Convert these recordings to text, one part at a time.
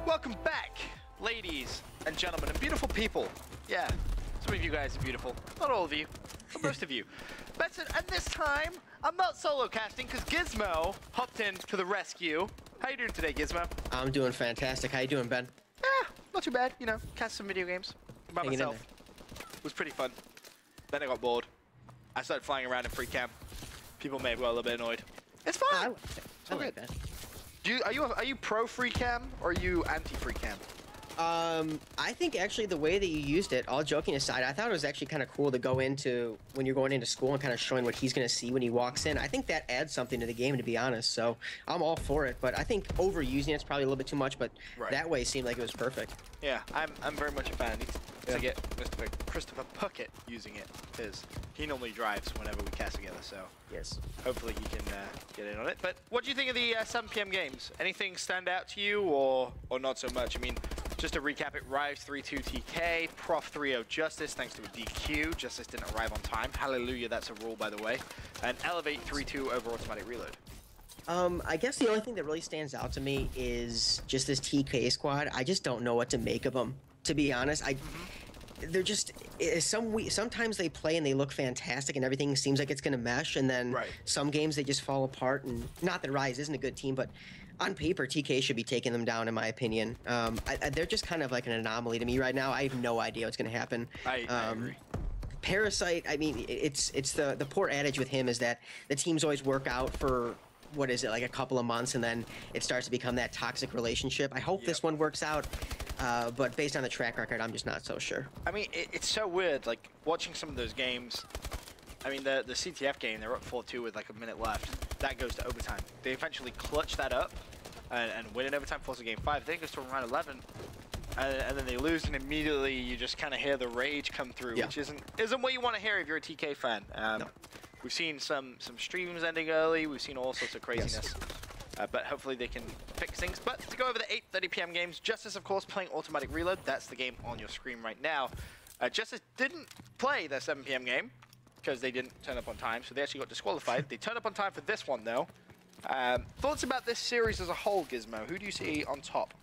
Welcome back, ladies and gentlemen, and beautiful people. Yeah, some of you guys are beautiful. Not all of you, but most of you. Benson, and this time, I'm not solo casting because Gizmo hopped in to the rescue. How you doing today, Gizmo? I'm doing fantastic. How you doing, Ben? Yeah, not too bad. You know, cast some video games by myself. It was pretty fun. Then I got bored. I started flying around in free cam. People may have got a little bit annoyed. It's fun. I like that. Are you pro free cam or are you anti free cam? I think actually the way that you used it, all joking aside, I thought it was actually kind of cool to go into when you're going into school and kind of showing what he's going to see when he walks in. I think that adds something to the game, to be honest. So I'm all for it, but I think overusing it's probably a little bit too much. But that way it seemed like it was perfect. Yeah, I'm very much a fan. To get Mr. Christopher Puckett using it, because he normally drives whenever we cast together. So yes, hopefully he can get in on it. But what do you think of the 7 p.m. games? Anything stand out to you, or not so much? I mean, just to recap it: Rise 3-2 TK, Prof 3-0 JusTus, thanks to a DQ. JusTus didn't arrive on time. Hallelujah, that's a rule, by the way. And Elevate 3-2 over automatic reload. I guess the only thing that really stands out to me is just this TK squad. I just don't know what to make of them, to be honest. They're just sometimes they play and they look fantastic and everything seems like it's gonna mesh, and then some games they just fall apart. And not that Rise isn't a good team, but on paper TK should be taking them down, in my opinion. They're just kind of like an anomaly to me right now. I have no idea what's gonna happen. I agree. Parasite, I mean, it's the poor adage with him is that the teams always work out for, what is it, like a couple of months, and then it starts to become that toxic relationship. I hope this one works out, but based on the track record, I'm just not so sure. I mean, it's so weird, like, watching some of those games. I mean, the CTF game, they're up 4-2 with like a minute left. That goes to overtime. They eventually clutch that up and win in overtime, force a game 5. Then it goes to around 11, and then they lose, and immediately you just kind of hear the rage come through, which isn't what you want to hear if you're a TK fan. No. We've seen some streams ending early. We've seen all sorts of craziness. But hopefully they can fix things. But to go over the 8:30 p.m. games, JusTus, of course, playing automatic reload. That's the game on your screen right now. JusTus didn't play their 7 p.m. game because they didn't turn up on time, so they actually got disqualified. They turned up on time for this one, though. Thoughts about this series as a whole, Gizmo? Who do you see on top?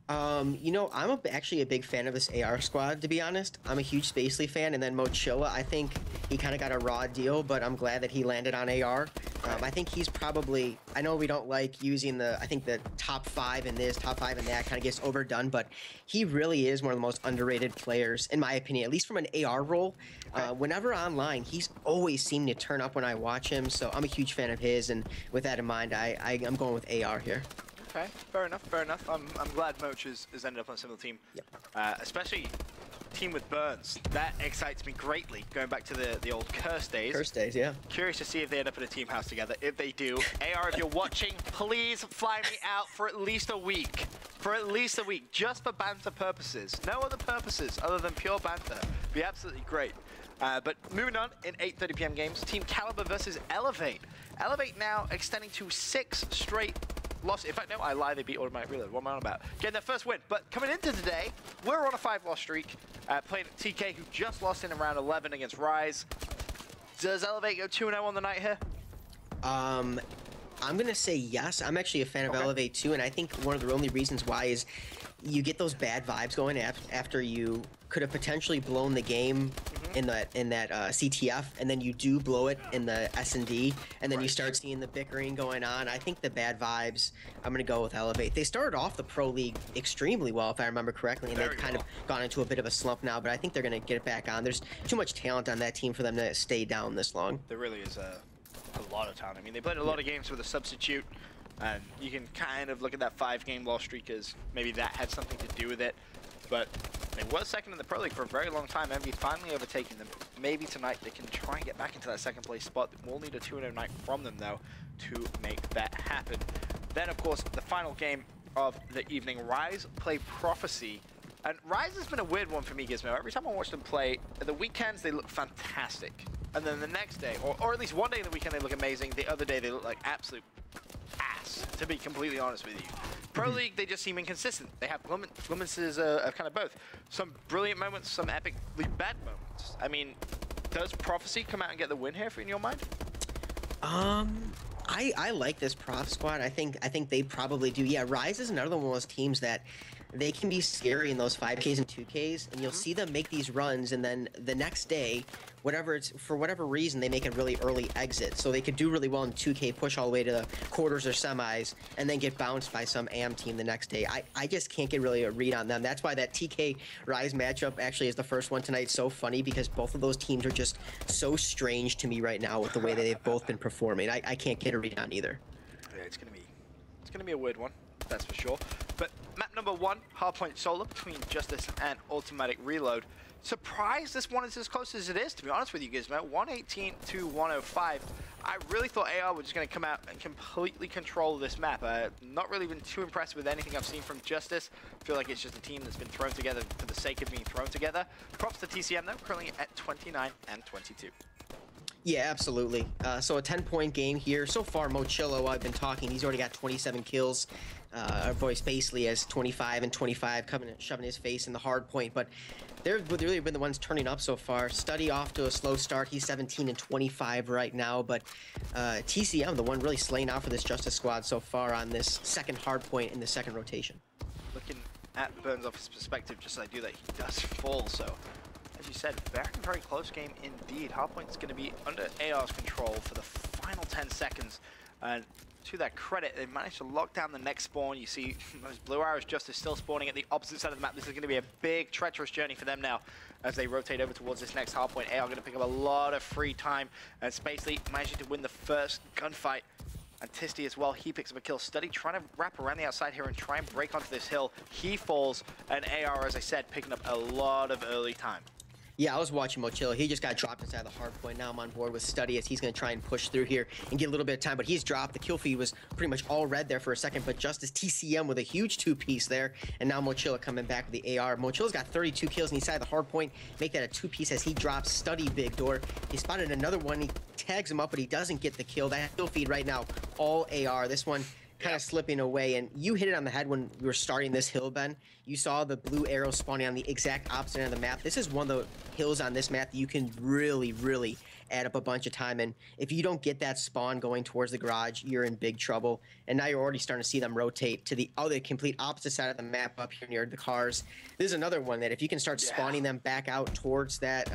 You know, I'm actually a big fan of this AR squad, to be honest. I'm a huge Spacely fan, and then Mochilla, I think he kind of got a raw deal, but I'm glad that he landed on AR. I think he's probably, I know we don't like using I think the top 5 in this, top 5 in that kind of gets overdone, but he really is one of the most underrated players, in my opinion, at least from an AR role. Whenever online, he's always seemed to turn up when I watch him, so I'm a huge fan of his, and with that in mind, I'm going with AR here. Okay, fair enough, fair enough. I'm glad Moch has ended up on a similar team. Especially team with Burns. That excites me greatly, going back to the old Curse days. Curse days, yeah. Curious to see if they end up in a team house together. If they do, AR, if you're watching, please fly me out for at least a week. For at least a week, just for banter purposes. No other purposes other than pure banter. Be absolutely great. But moving on, in 8:30 p.m. games, Team Caliber versus Elevate. Elevate now extending to 6 straight loss. In fact, no, I lie. They beat automatic reload. What am I on about? Getting their first win. But coming into today, we're on a 5-loss streak. Playing TK, who just lost in round 11 against Rise. Does Elevate go 2-0 on the night here? I'm gonna say yes. I'm actually a fan of Elevate too, and I think one of the only reasons why is you get those bad vibes going after you could have potentially blown the game in that CTF, and then you do blow it in the S&D, and then you start seeing the bickering going on. I think the bad vibes, I'm going to go with Elevate. They started off the Pro League extremely well, if I remember correctly, and they've kind of gone into a bit of a slump now, but I think they're going to get it back on. There's too much talent on that team for them to stay down this long. There really is a lot of talent. I mean, they played a lot of games with a substitute, and you can kind of look at that 5-game loss streak as maybe that had something to do with it. But they were second in the Pro League for a very long time. MV finally overtaking them. Maybe tonight they can try and get back into that second place spot. We'll need a 2-0 night from them, though, to make that happen. Then, of course, the final game of the evening, Rise play Prophecy. And Rise has been a weird one for me, Gizmo. Every time I watch them play, at the weekends they look fantastic. And then the next day, or at least one day in the weekend, they look amazing. The other day, they look like absolute ass, to be completely honest with you. Pro League, they just seem inconsistent. They have glimpses of kind of both. Some brilliant moments, some epically bad moments. I mean, does Prophecy come out and get the win here in your mind? I like this Prof squad. I think they probably do. Yeah, Rise is another one of those teams that they can be scary in those 5Ks and 2Ks, and you'll see them make these runs, and then the next day, for whatever reason, they make a really early exit. So they could do really well in 2K, push all the way to the quarters or semis, and then get bounced by some AM team the next day. I just can't get really a read on them. That's why that TK Rise matchup actually is the first one tonight. So funny because both of those teams are just so strange to me right now with the way that they've both been performing. I can't get a read on either. Yeah, it's gonna be a weird one, that's for sure. But map number 1, hardpoint solo between JusTus and Automatic Reload. Surprised this one is as close as it is, to be honest with you guys, man. 118 to 105. I really thought AR were just going to come out and completely control this map. Not really been too impressed with anything I've seen from JusTus. I feel like it's just a team that's been thrown together for the sake of being thrown together. Props to TCM though, currently at 29 and 22. Yeah, absolutely. So a 10-point game here. So far, Mochillo, I've been talking, he's already got 27 kills. Our boy Spacely has 25 and 25, shoving his face in the hard point. But they've really been the ones turning up so far. Study off to a slow start. He's 17 and 25 right now. But TCM, the one really slaying out for this JusTus squad so far on this second hard point in the second rotation. Looking at Burns off his perspective, just as I do that, he does fall. So, as you said, very close game indeed. Hardpoint's going to be under AR's control for the final 10 seconds. And to their credit, they managed to lock down the next spawn. You see those blue arrows just still spawning at the opposite side of the map. This is going to be a big, treacherous journey for them now as they rotate over towards this next hardpoint. AR going to pick up a lot of free time, and Spacely managing to win the first gunfight. And Tisty as well, he picks up a kill. Study trying to wrap around the outside here and try and break onto this hill. He falls, and AR, as I said, picking up a lot of early time. Yeah, I was watching Mochillo. He just got dropped inside the hard point. Now I'm on board with Study as he's going to try and push through here and get a little bit of time. But he's dropped. The kill feed was pretty much all red there for a second. But JusTus TCM with a huge two-piece there. And now Mochillo coming back with the AR. Mochillo's got 32 kills inside the hard point. Make that a two-piece as he drops Study big door. He spotted another one. He tags him up, but he doesn't get the kill. That kill feed right now, all AR. This one kind of slipping away, and you hit it on the head when we were starting this hill, Ben. You saw the blue arrow spawning on the exact opposite end of the map. This is one of the hills on this map that you can really add up a bunch of time, and if you don't get that spawn going towards the garage, you're in big trouble. And now you're already starting to see them rotate to the other complete opposite side of the map up here near the cars. This is another one that if you can start spawning them back out towards that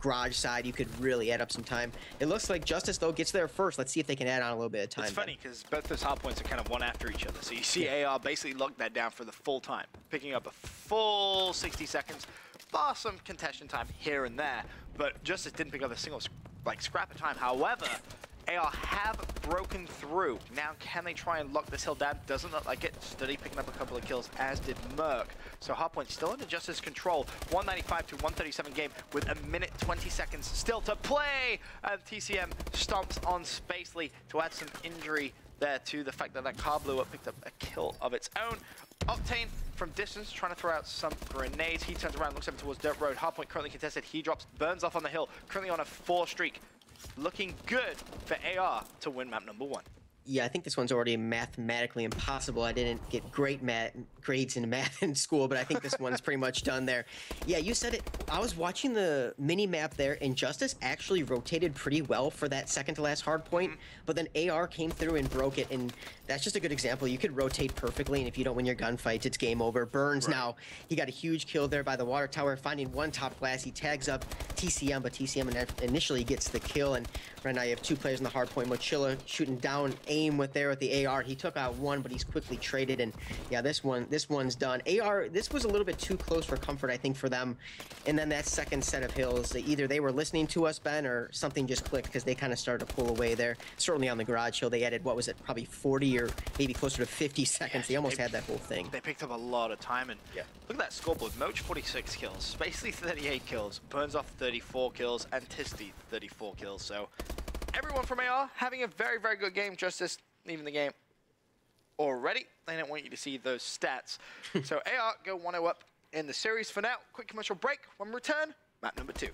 garage side, you could really add up some time. It looks like JusTus, though, gets there first. Let's see if they can add on a little bit of time. It's funny because both those hard points are kind of one after each other. So you see AR basically lock that down for the full time, picking up a full 60 seconds, bar some contention time here and there, but JusTus didn't pick up a single scrap of time. However, AR have broken through. Now can they try and lock this hill down? Doesn't look like it. Study picking up a couple of kills, as did Merc. So hardpoint still under JusTus control. 195 to 137 game with a minute 20 seconds still to play. And TCM stomps on Spacely to add some injury there to the fact that that car blew up, picked up a kill of its own. Octane from distance, trying to throw out some grenades. He turns around, looks up towards Dirt Road. Hardpoint currently contested. He drops, burns off on the hill. Currently on a 4 streak. Looking good for AR to win map number 1. Yeah, I think this one's already mathematically impossible. I didn't get great grades in math in school, but I think this one's pretty much done there. Yeah, you said it. I was watching the mini-map there, and JusTus actually rotated pretty well for that second-to-last hard point, but then AR came through and broke it, and that's just a good example. You could rotate perfectly, and if you don't win your gunfights, it's game over. Burns now, he got a huge kill there by the water tower, finding one top glass. He tags up TCM, but TCM initially gets the kill, and right now you have 2 players in the hard point. Mochillo shooting down aim with the AR. He took out one, but he's quickly traded, and yeah, this one's done. AR, this was a little bit too close for comfort, I think, for them. And then that second set of hills, either they were listening to us, Ben, or something just clicked because they kind of started to pull away there. Certainly on the garage hill, they added, what was it, probably 40 or maybe closer to 50 seconds. They almost had that whole thing. They picked up a lot of time, and look at that scoreboard. Moch 46 kills, Spacely 38 kills, Burns off 34 kills, and Tisty 34 kills. So everyone from AR having a very good game. JusTus leaving the game already. They don't want you to see those stats. So AR go 1-0 up in the series for now. Quick commercial break. When we return, map number 2.